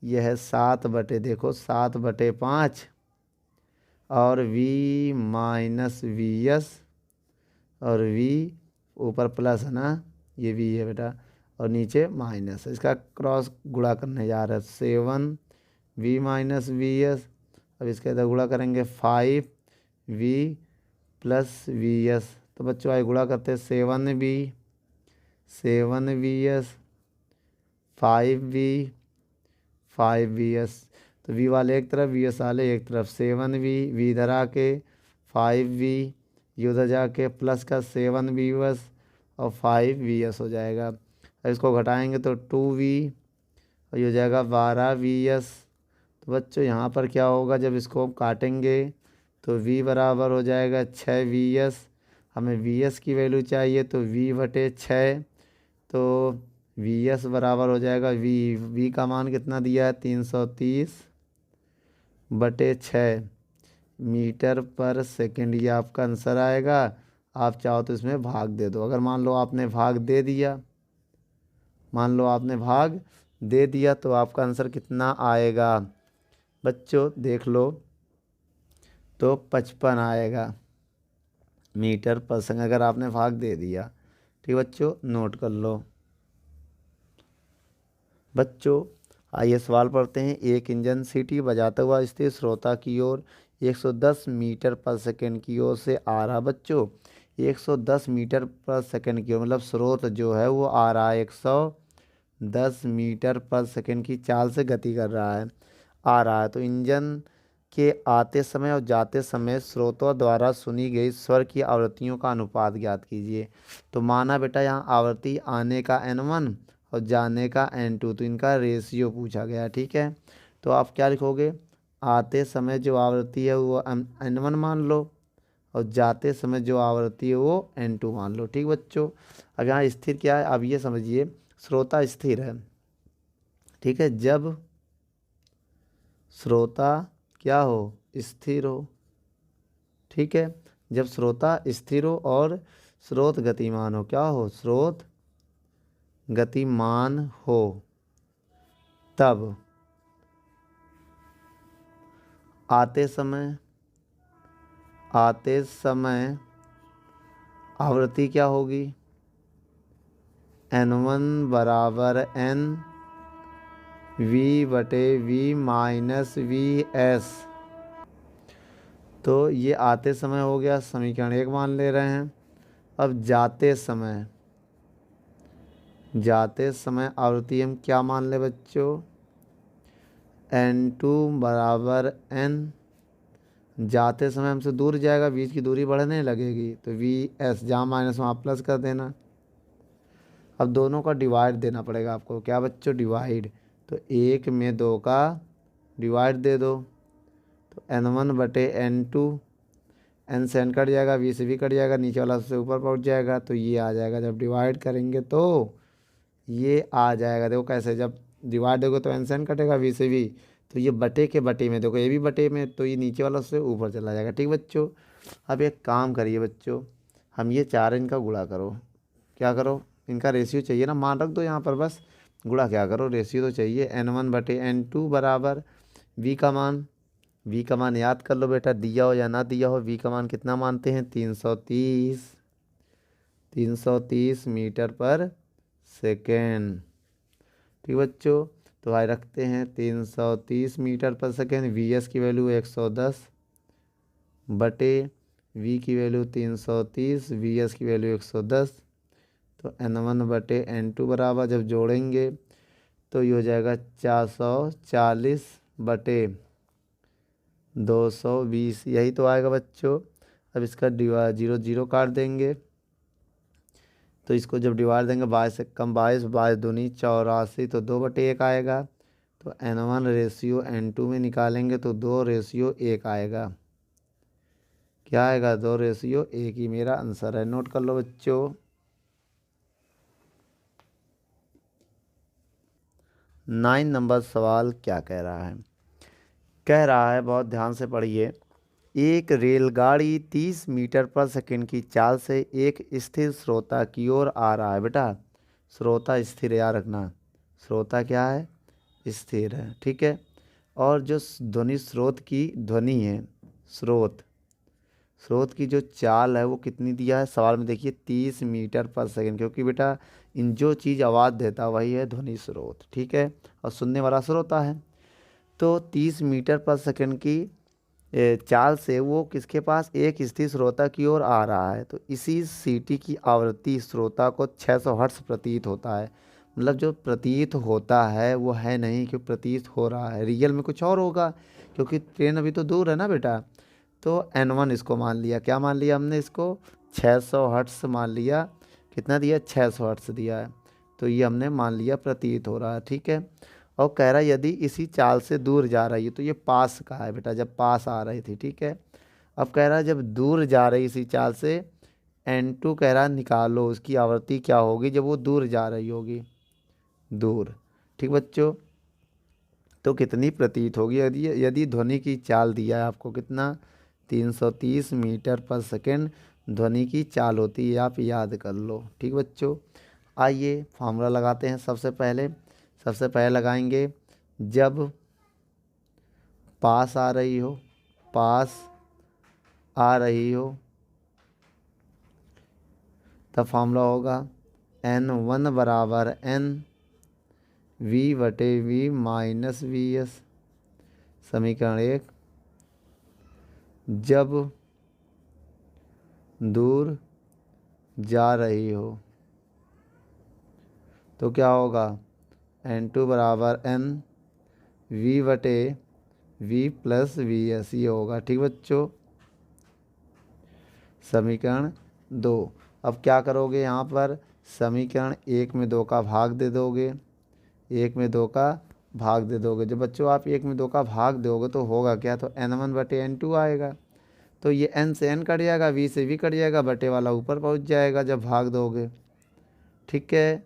यह है 7/, देखो 7/5, और V माइनस VS, और V ऊपर प्लस है ना, ये V है बेटा, और नीचे माइनस, इसका क्रॉस गुणा करने जा रहा है, 7V माइनस VS। अब इसके इधर गुणा करेंगे 5V प्लस VS। तो बच्चों आए गुणा करते हैं, 7VS 5VS, तो V वाले एक तरफ, VS वाले एक तरफ, 7V इधर आके 5V, ये उधर जाके प्लस का 7VS और 5VS हो जाएगा। अब इसको घटाएंगे तो 2V, और ये हो जाएगा 12VS। तो बच्चों यहाँ पर क्या होगा, जब इसको हम काटेंगे तो V बराबर हो जाएगा 6VS। हमें VS की वैल्यू चाहिए, तो V/6, तो VS बराबर हो जाएगा V का मान कितना दिया है, 330/6 मीटर पर सेकंड, ये आपका आंसर आएगा। आप चाहो तो इसमें भाग दे दो। अगर मान लो आपने भाग दे दिया, तो आपका आंसर कितना आएगा बच्चों, देख लो, तो 55 आएगा मीटर पर सेकंड, अगर आपने भाग दे दिया। ठीक बच्चों, नोट कर लो। बच्चों आइए सवाल पढ़ते हैं। एक इंजन सीटी बजाता हुआ स्थिर श्रोता की ओर 110 मीटर पर सेकंड की ओर से आ रहा। बच्चों 110 मीटर पर सेकंड की ओर, मतलब स्रोत जो है वो आ रहा है 110 मीटर पर सेकंड की चाल से गति कर रहा है, आ रहा है। तो इंजन के आते समय और जाते समय स्रोतों द्वारा सुनी गई स्वर की आवृत्तियों का अनुपात ज्ञात कीजिए। तो माना बेटा यहाँ आवृत्ति आने का N1 और जाने का N2, तो इनका रेशियो पूछा गया। ठीक है, तो आप क्या लिखोगे, आते समय जो आवृत्ति है वो N1 मान लो, और जाते समय जो आवृत्ति है वो N2 मान लो। ठीक बच्चों, अब यहाँ स्थिर क्या है, अब ये समझिए, श्रोता स्थिर है। ठीक है, जब श्रोता क्या हो, स्थिर हो। ठीक है, जब श्रोता स्थिर हो और स्रोत गतिमान हो, क्या हो, स्रोत गतिमान हो, तब आते समय आवृत्ति क्या होगी, N1 बराबर N V/V माइनस VS। तो ये आते समय हो गया, समीकरण 1 मान ले रहे हैं। अब जाते समय आवृत्ति हम क्या मान ले बच्चों, N2 बराबर N, जाते समय हमसे दूर जाएगा, बीच की दूरी बढ़ने लगेगी, तो VS, जहाँ माइनस वहाँ प्लस कर देना। अब दोनों का डिवाइड देना पड़ेगा आपको, क्या बच्चों, डिवाइड, तो 1 में 2 का डिवाइड दे दो, तो N1/N2, N से N कट जाएगा, V से V कट जाएगा, नीचे वाला सबसे ऊपर पहुंच जाएगा, तो ये आ जाएगा। जब डिवाइड करेंगे तो ये आ जाएगा, देखो कैसे, जब डिवाइड दोगे तो N से N कटेगा, V से V, तो ये बटे के बटे में, देखो ये भी बटे में, तो ये नीचे वाला उससे ऊपर चला जाएगा। ठीक बच्चों, अब एक काम करिए बच्चों, हम ये 4 इनका गुणा करो, क्या करो, इनका रेशियो चाहिए ना, मान रख दो यहाँ पर, बस गुणा क्या करो, रेशियो तो चाहिए। N1/N2 बराबर V का मान वी का मान याद कर लो बेटा, दिया हो या ना दिया हो, वी का मान कितना मानते हैं 330 मीटर पर सेकेंड। ठीक बच्चों, तो आए रखते हैं 330 मीटर पर सेकेंड। वी एस की वैल्यू 110 बटे वी की वैल्यू 330, वी एस की वैल्यू 110। तो N1 बटे N2 बराबर जब जोड़ेंगे तो ये हो जाएगा 440 बटे 220, यही तो आएगा बच्चों। अब इसका डिवाइड 0 0 काट देंगे, तो इसको जब डिवाइड देंगे 22 से कम 22, 22 दूनी 84, तो 2/1 आएगा। तो N1 रेशियो N2 में निकालेंगे तो 2/1 आएगा। क्या आएगा? 2/1 ही मेरा आंसर है। नोट कर लो बच्चों। 9 नंबर सवाल क्या कह रहा है? कह रहा है, बहुत ध्यान से पढ़िए, एक रेलगाड़ी 30 मीटर पर सेकंड की चाल से एक स्थिर श्रोता की ओर आ रहा है। बेटा श्रोता स्थिर याद रखना, श्रोता क्या है? स्थिर है, ठीक है। और जो ध्वनि स्रोत की ध्वनि है, स्रोत की जो चाल है वो कितनी दिया है सवाल में? देखिए 30 मीटर पर सेकंड, क्योंकि बेटा इन जो चीज़ आवाज़ देता है वही है ध्वनि स्रोत, ठीक है, और सुनने वाला श्रोता है। तो 30 मीटर पर सेकंड की चाल से वो किसके पास? एक स्थिर श्रोता की ओर आ रहा है। तो इसी सीटी की आवृत्ति श्रोता को 600 हर्ट्ज प्रतीत होता है। मतलब जो प्रतीत होता है वो है नहीं कि प्रतीत हो रहा है, रियल में कुछ और होगा, क्योंकि ट्रेन अभी तो दूर है ना बेटा। तो N1 इसको मान लिया, क्या मान लिया हमने इसको? 600 हर्ट्ज मान लिया। कितना दिया? 600 हर्ट्ज दिया है। तो ये हमने मान लिया प्रतीत हो रहा है, ठीक है। और कह रहा है यदि इसी चाल से दूर जा रही है, तो ये पास का है बेटा, जब पास आ रही थी, ठीक है। अब कह रहा है जब दूर जा रही इसी चाल से, N2 कह रहा है निकालो उसकी आवृत्ति क्या होगी जब वो दूर जा रही होगी, दूर, ठीक बच्चों। तो कितनी प्रतीत होगी? यदि यदि ध्वनि की चाल दिया है आपको, कितना? 330 मीटर पर सेकेंड ध्वनि की चाल होती है, आप याद कर लो, ठीक बच्चों। आइए फार्मूला लगाते हैं। सबसे पहले लगाएंगे जब पास आ रही हो, पास आ रही हो, तब फार्मूला होगा N1 बराबर N V बटे V माइनस वी एस। समीकरण 1। जब दूर जा रही हो तो क्या होगा? N2 बराबर N V बटे V प्लस वी एस, ये होगा, ठीक बच्चों। समीकरण 2। अब क्या करोगे यहाँ पर? समीकरण 1 में 2 का भाग दे दोगे, 1 में 2 का भाग दे दोगे। जब बच्चों आप 1 में 2 का भाग दोगे तो होगा क्या? तो N1 बटे N2 आएगा। तो ये N से N कट जाएगा, V से V कट जाएगा, बटे वाला ऊपर पहुँच जाएगा जब भाग दोगे, ठीक है,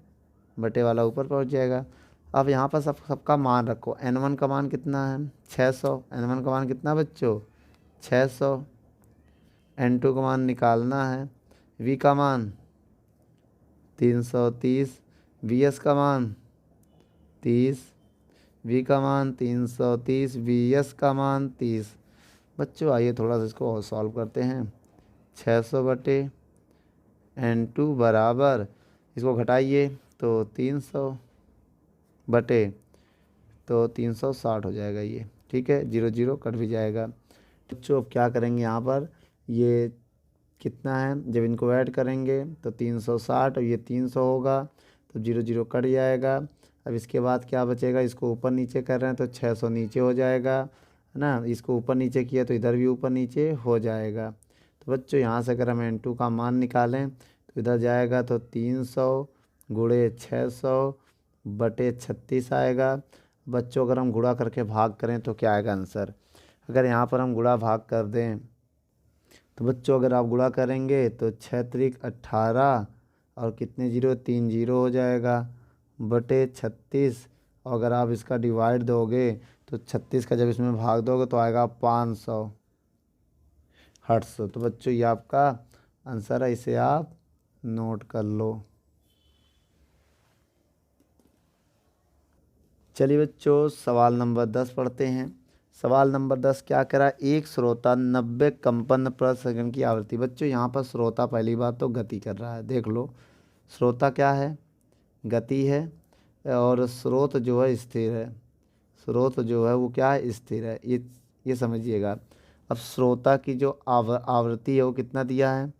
बटे वाला ऊपर पहुँच जाएगा। अब यहाँ पर सबका मान रखो। N1 का मान कितना है? 600। N1 का मान कितना बच्चों? 600। N2 का मान निकालना है। V का मान 330, VS का मान 30, V का मान 330, VS का मान 30। बच्चों आइए थोड़ा सा इसको और सॉल्व करते हैं। 600 बटे N2 बराबर, इसको घटाइए तो 300 बटे, तो 360 हो जाएगा ये, ठीक है, 0 0 कट भी जाएगा। बच्चों अब क्या करेंगे यहाँ पर? ये कितना है? जब इनको ऐड करेंगे तो 360 और ये 300 होगा, तो 0 0 कट जाएगा। अब इसके बाद क्या बचेगा? इसको ऊपर नीचे कर रहे हैं तो 600 नीचे हो जाएगा, है ना। इसको ऊपर नीचे किया तो इधर भी ऊपर नीचे हो जाएगा। तो बच्चों यहाँ से अगर हम N2 का मान निकालें तो इधर जाएगा तो 300 गुणे 600 बटे 36 आएगा। बच्चों अगर हम गुणा करके भाग करें तो क्या आएगा आंसर? अगर यहाँ पर हम गुणा भाग कर दें तो बच्चों अगर आप गुणा करेंगे तो 6 त्रिक 18 और कितने जीरो? 3 जीरो हो जाएगा, बटे 36। और अगर आप इसका डिवाइड दोगे तो 36 का जब इसमें भाग दोगे तो आएगा 500 हर्ट्ज। तो बच्चों ये आपका आंसर है, इसे आप नोट कर लो। चलिए बच्चों सवाल नंबर 10 पढ़ते हैं। सवाल नंबर 10 क्या करा, एक श्रोता 90 कंपन प्रति सेकंड की आवृत्ति। बच्चों यहाँ पर श्रोता पहली बात तो गति कर रहा है, देख लो श्रोता क्या है, गति है, और स्रोत जो है स्थिर है। स्रोत जो है वो क्या है, स्थिर है। ये समझिएगा। अब श्रोता की जो आवृत्ति है वो कितना दिया है,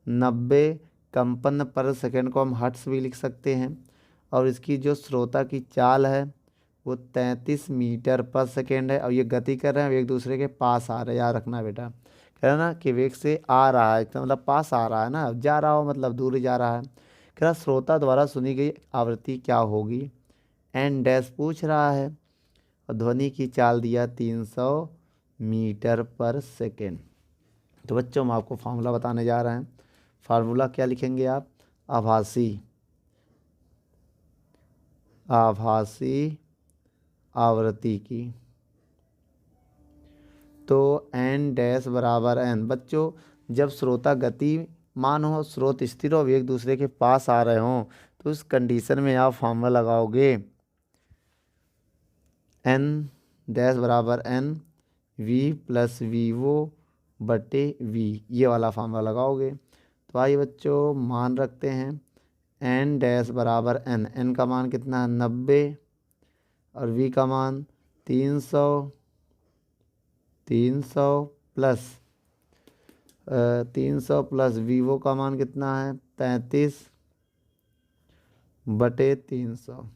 90 कंपन पर सेकंड को हम हर्ट्ज भी लिख सकते हैं। और इसकी जो श्रोता की चाल है वो 33 मीटर पर सेकेंड है। और ये गति कर रहे हैं, एक दूसरे के पास आ रहे हैं, याद रखना बेटा। कह रहा ना कि वेग से आ रहा है, तो मतलब पास आ रहा है ना, जा रहा हो मतलब दूर जा रहा है। कह रहा श्रोता द्वारा सुनी गई आवृत्ति क्या होगी, एन डैश पूछ रहा है। और ध्वनि की चाल दिया 300 मीटर पर सेकेंड। तो बच्चों हम आपको फार्मूला बताने जा रहे हैं। फार्मूला क्या लिखेंगे आप, आभासी आवृत्ति की। तो एन डैश बराबर एन। बच्चों जब श्रोता गतिमान हो, स्रोत स्थिर हो, एक दूसरे के पास आ रहे हों, तो उस कंडीशन में आप फार्मूला लगाओगे एन डैश बराबर एन वी प्लस वी वो बटे वी, ये वाला फार्मूला लगाओगे। तो आइए बच्चों मान रखते हैं एन डैश बराबर एन, एन का मान कितना है 90, और वी का मान 300 प्लस 300 प्लस वीवो का मान कितना है 35 बटे 300।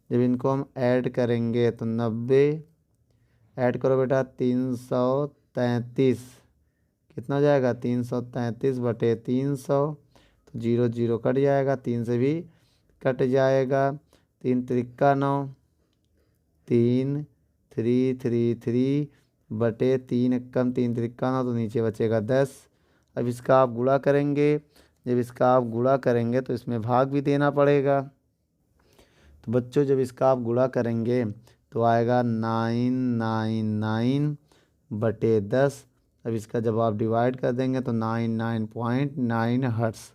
जब इनको हम ऐड करेंगे तो 90 ऐड करो बेटा 333, कितना हो जाएगा 333 बटे 300। तो 0 0 कट जाएगा, 3 से भी कट जाएगा, 3 त्रिक्का 9, 3 3 3 3 बटे 3 कम 3 त्रिक्का 9, तो नीचे बचेगा 10। अब इसका आप गुणा करेंगे, जब इसका आप गुणा करेंगे तो इसमें भाग भी देना पड़ेगा। तो बच्चों जब इसका आप गुणा करेंगे तो आएगा 999 बटे 10। अब इसका जब आप डिवाइड कर देंगे तो 99.9 हर्ट्स,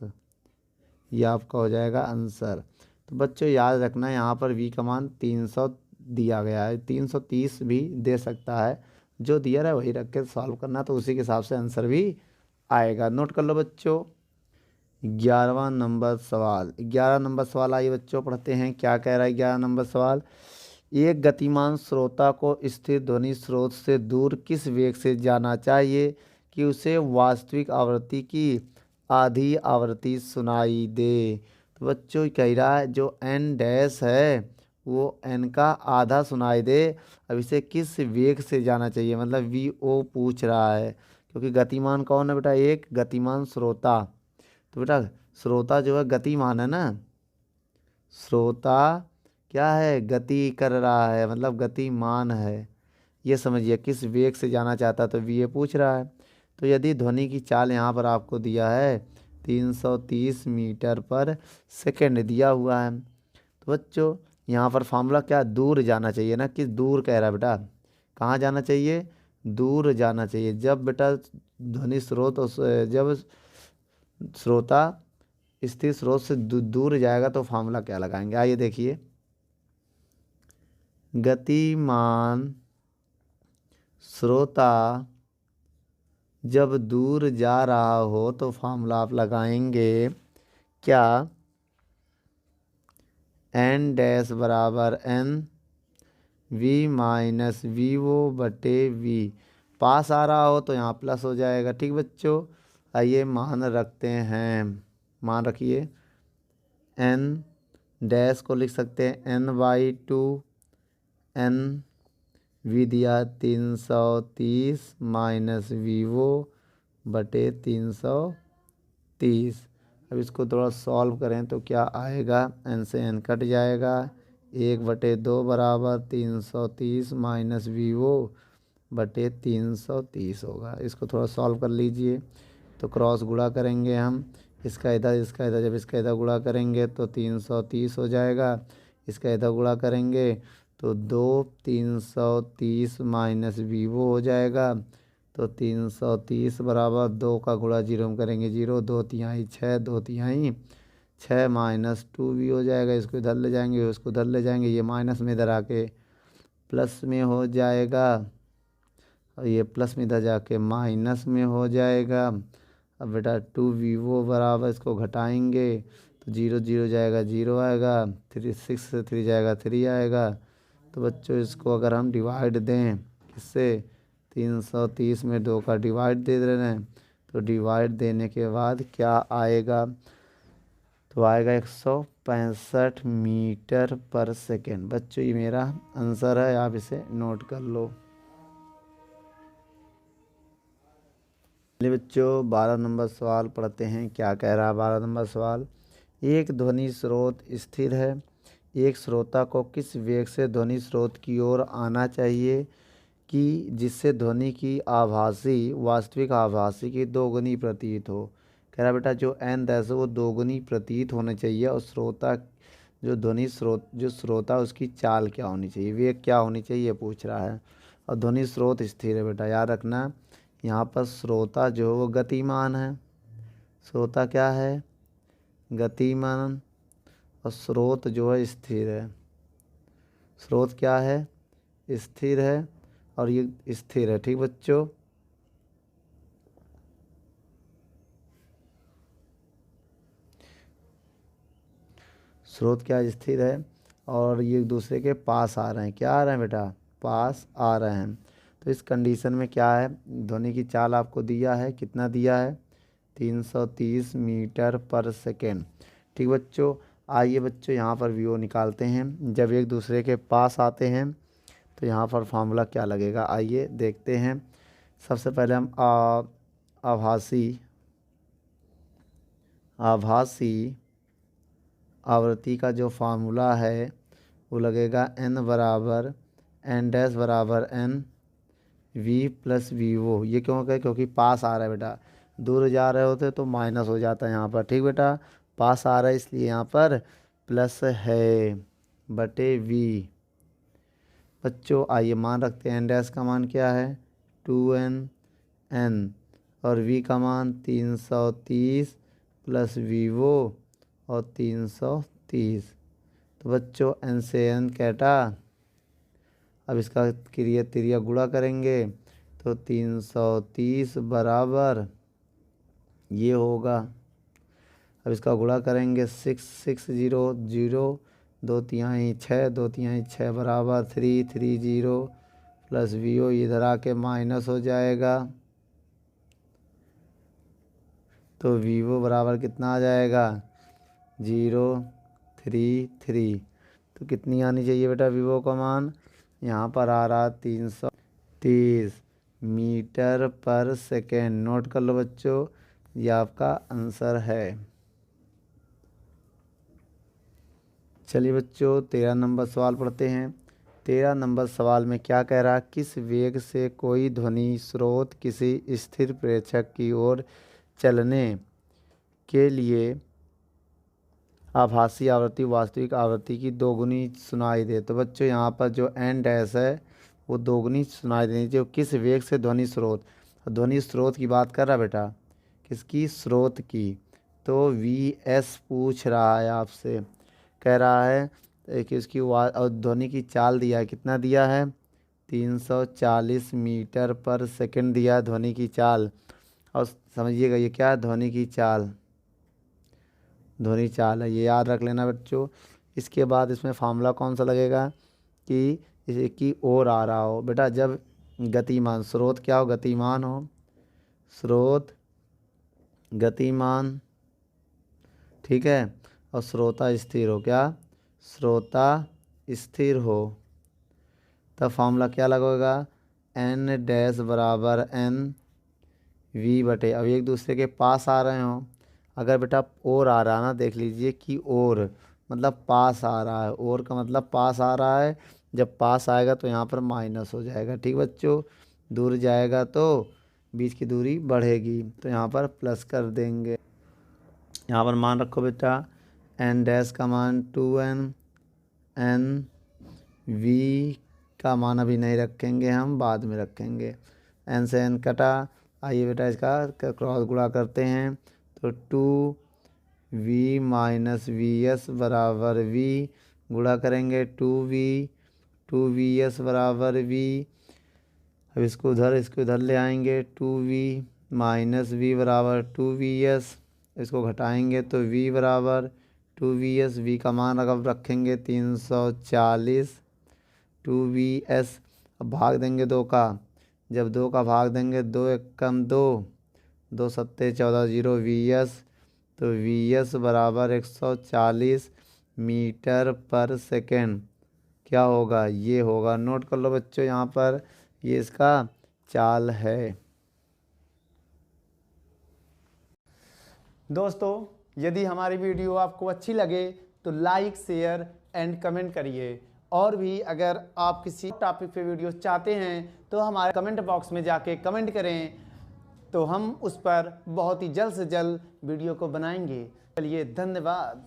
ये आपका हो जाएगा आंसर। तो बच्चों याद रखना यहाँ पर वी का मान 300 दिया गया है, 330 भी दे सकता है, जो दिया है वही रख के सॉल्व करना, तो उसी के हिसाब से आंसर भी आएगा। नोट कर लो बच्चों। 11वां नंबर सवाल, 11 नंबर सवाल आइए बच्चों पढ़ते हैं क्या कह रहा है 11 नंबर सवाल। एक गतिमान श्रोता को स्थिर ध्वनि स्रोत से दूर किस वेग से जाना चाहिए कि उसे वास्तविक आवृत्ति की आधी आवृत्ति सुनाई दे। तो बच्चों कह रहा है जो एन डैश है वो एन का आधा सुनाई दे। अब इसे किस वेग से जाना चाहिए, मतलब वी ओ पूछ रहा है, क्योंकि गतिमान कौन है बेटा, एक गतिमान श्रोता। तो बेटा श्रोता जो है गतिमान है ना, श्रोता क्या है, गति कर रहा है, मतलब गतिमान है। ये समझिए किस वेग से जाना चाहता है, तो वी ए पूछ रहा है। तो यदि ध्वनि की चाल यहाँ पर आपको दिया है 330 मीटर पर सेकंड दिया हुआ है, तो बच्चों यहाँ पर फार्मूला क्या, दूर जाना चाहिए ना, किस दूर कह रहा है बेटा, कहाँ जाना चाहिए, दूर जाना चाहिए। जब बेटा ध्वनि स्रोत जब श्रोता स्थिर स्रोत से दूर जाएगा तो फार्मूला क्या लगाएंगे, आइए देखिए। गतिमान श्रोता जब दूर जा रहा हो तो फार्मूला आप लगाएंगे क्या, एन डैश बराबर एन वी माइनस वी वो बटे वी। पास आ रहा हो तो यहाँ प्लस हो जाएगा। ठीक बच्चों, आइए मान रखते हैं, मान रखिए एन डैश को लिख सकते हैं n/2, एन वी दिया 330 माइनस वीवो बटे 330। अब इसको थोड़ा सॉल्व करें तो क्या आएगा, एन से एन कट जाएगा, 1/2 बराबर 330 माइनस वीवो बटे 330 होगा। इसको थोड़ा सॉल्व कर लीजिए। तो क्रॉस गुणा करेंगे हम, इसका इधर जब इसका इधर गुणा करेंगे तो 330 हो जाएगा, इसका इधर गुणा करेंगे तो 330 माइनस वीवो हो जाएगा। तो 330 बराबर 2 का गुणा 0 में करेंगे 0, 2 तिहाई 6, 2 तिहाई 6 माइनस 2 भी हो जाएगा। इसको इधर ले जाएंगे, उसको इधर ले जाएंगे, ये माइनस में इधर आके प्लस में हो जाएगा और ये प्लस में इधर जाके माइनस में हो जाएगा। अब बेटा 2v बराबर इसको घटाएंगे तो 0 0 जाएगा 0 आएगा, 3 6 से 3 जाएगा 3 आएगा। तो बच्चों इसको अगर हम डिवाइड दें किससे, 330 में 2 का डिवाइड दे रहे हैं, तो डिवाइड देने के बाद क्या आएगा, तो आएगा 165 मीटर पर सेकेंड। बच्चों ये मेरा आंसर है, आप इसे नोट कर लो। चलिए बच्चों 12 नंबर सवाल पढ़ते हैं। क्या कह रहा है 12 नंबर सवाल। एक ध्वनि स्रोत स्थिर है, एक श्रोता को किस वेग से ध्वनि स्रोत की ओर आना चाहिए कि जिससे ध्वनि की आभासी वास्तविक आभासी की दोगुनी प्रतीत हो। कह रहा बेटा जो n दस है वो दोगुनी प्रतीत होना चाहिए और श्रोता जो ध्वनि स्रोत जो श्रोता उसकी चाल क्या होनी चाहिए, वेग क्या होनी चाहिए पूछ रहा है। और ध्वनि स्रोत स्थिर है बेटा, याद रखना यहाँ पर श्रोता जो वो गतिमान है, श्रोता क्या है गतिमान, और स्रोत जो है स्थिर है। स्रोत क्या है स्थिर है और ये स्थिर है। ठीक बच्चों, स्रोत क्या स्थिर है और ये एक दूसरे के पास आ रहे हैं। क्या आ रहे हैं बेटा, पास आ रहे हैं। तो इस कंडीशन में क्या है, ध्वनि की चाल आपको दिया है, कितना दिया है 330 मीटर पर सेकेंड। ठीक बच्चों, आइए बच्चों यहाँ पर वीओ निकालते हैं। जब एक दूसरे के पास आते हैं तो यहाँ पर फार्मूला क्या लगेगा, आइए देखते हैं। सबसे पहले हम आभासी आवृत्ति का जो फार्मूला है वो लगेगा n बराबर n डैश बराबर n v plus v o. ये क्यों कहे, क्योंकि पास आ रहा है बेटा, दूर जा रहे होते तो माइनस हो जाता है यहाँ पर। ठीक बेटा, पास आ रहा है इसलिए यहाँ पर प्लस है बटे v। बच्चों आइए मान रखते हैं, n डैश का मान क्या है 2n और v का मान 330 प्लस वीवो और 330। तो बच्चों n से n कैटा, अब इसका क्रिया तिरिया गुणा करेंगे तो 330 बराबर ये होगा। अब इसका गुणा करेंगे 6 6 0 0 2 तिहाई 6 2 तिहाई 6 बराबर 3 3 0 प्लस वी ओ इधर आके माइनस हो जाएगा। तो वीवो बराबर कितना आ जाएगा 0 3 3। तो कितनी आनी चाहिए बेटा वीवो का मान, यहाँ पर आ रहा 330 मीटर पर सेकेंड। नोट कर लो बच्चों, ये आपका आंसर है। चलिए बच्चों 13 नंबर सवाल पढ़ते हैं। 13 नंबर सवाल में क्या कह रहा, किस वेग से कोई ध्वनि स्रोत किसी स्थिर प्रेक्षक की ओर चलने के लिए आभासी आवृत्ति वास्तविक आवृत्ति की दोगुनी सुनाई दे। तो बच्चों यहाँ पर जो एन डैश है वो दोगुनी सुनाई देनी चाहिए। किस वेग से ध्वनि स्रोत की बात कर रहा बेटा, किसकी, स्रोत की। तो वी एस पूछ रहा है आपसे, कह रहा है कि उसकी और ध्वनि की चाल दिया है, कितना दिया है 340 मीटर पर सेकंड दिया है ध्वनि की चाल। और समझिएगा ये क्या है, ध्वनि की चाल, ध्वनि चाल है, ये याद रख लेना बच्चों। इसके बाद इसमें फार्मूला कौन सा लगेगा कि इसे की ओर आ रहा हो। बेटा जब गतिमान स्रोत क्या हो, गतिमान हो, स्रोत गतिमान, ठीक है, और श्रोता स्थिर हो, क्या, श्रोता स्थिर हो, तब फार्मूला क्या लगेगा एन डैश बराबर एन वी बटे। अब एक दूसरे के पास आ रहे हो, अगर बेटा और आ रहा ना, देख लीजिए कि और मतलब पास आ रहा है, और का मतलब पास आ रहा है, जब पास आएगा तो यहाँ पर माइनस हो जाएगा। ठीक बच्चों, दूर जाएगा तो बीच की दूरी बढ़ेगी, तो यहाँ पर प्लस कर देंगे। यहाँ पर मान रखो बेटा एन डैश का मान 2n, एन वी का मान अभी नहीं रखेंगे, हम बाद में रखेंगे। एन से एन कटा, आइए बेटा इसका क्रॉस गुणा करते हैं तो 2v माइनस वी एस बराबर v, गुणा करेंगे 2v 2vs बराबर v। अब इसको उधर ले आएंगे, 2v माइनस v बराबर 2vs। इसको घटाएंगे तो v बराबर 2vs, v का मान अगर रखेंगे 340 2vs। अब भाग देंगे 2 का, जब 2 का भाग देंगे 2 एकम 2, 2 सत्ते 14 0 vs। तो vs बराबर 140 मीटर पर सेकेंड। क्या होगा? ये होगा। नोट कर लो बच्चों, यहाँ पर ये इसका चाल है। दोस्तों, यदि हमारी वीडियो आपको अच्छी लगे तो लाइक, शेयर एंड कमेंट करिए। और भी अगर आप किसी टॉपिक पे वीडियो चाहते हैं तो हमारे कमेंट बॉक्स में जाके कमेंट करें, तो हम उस पर बहुत ही जल्द से जल्द वीडियो को बनाएंगे। चलिए, धन्यवाद।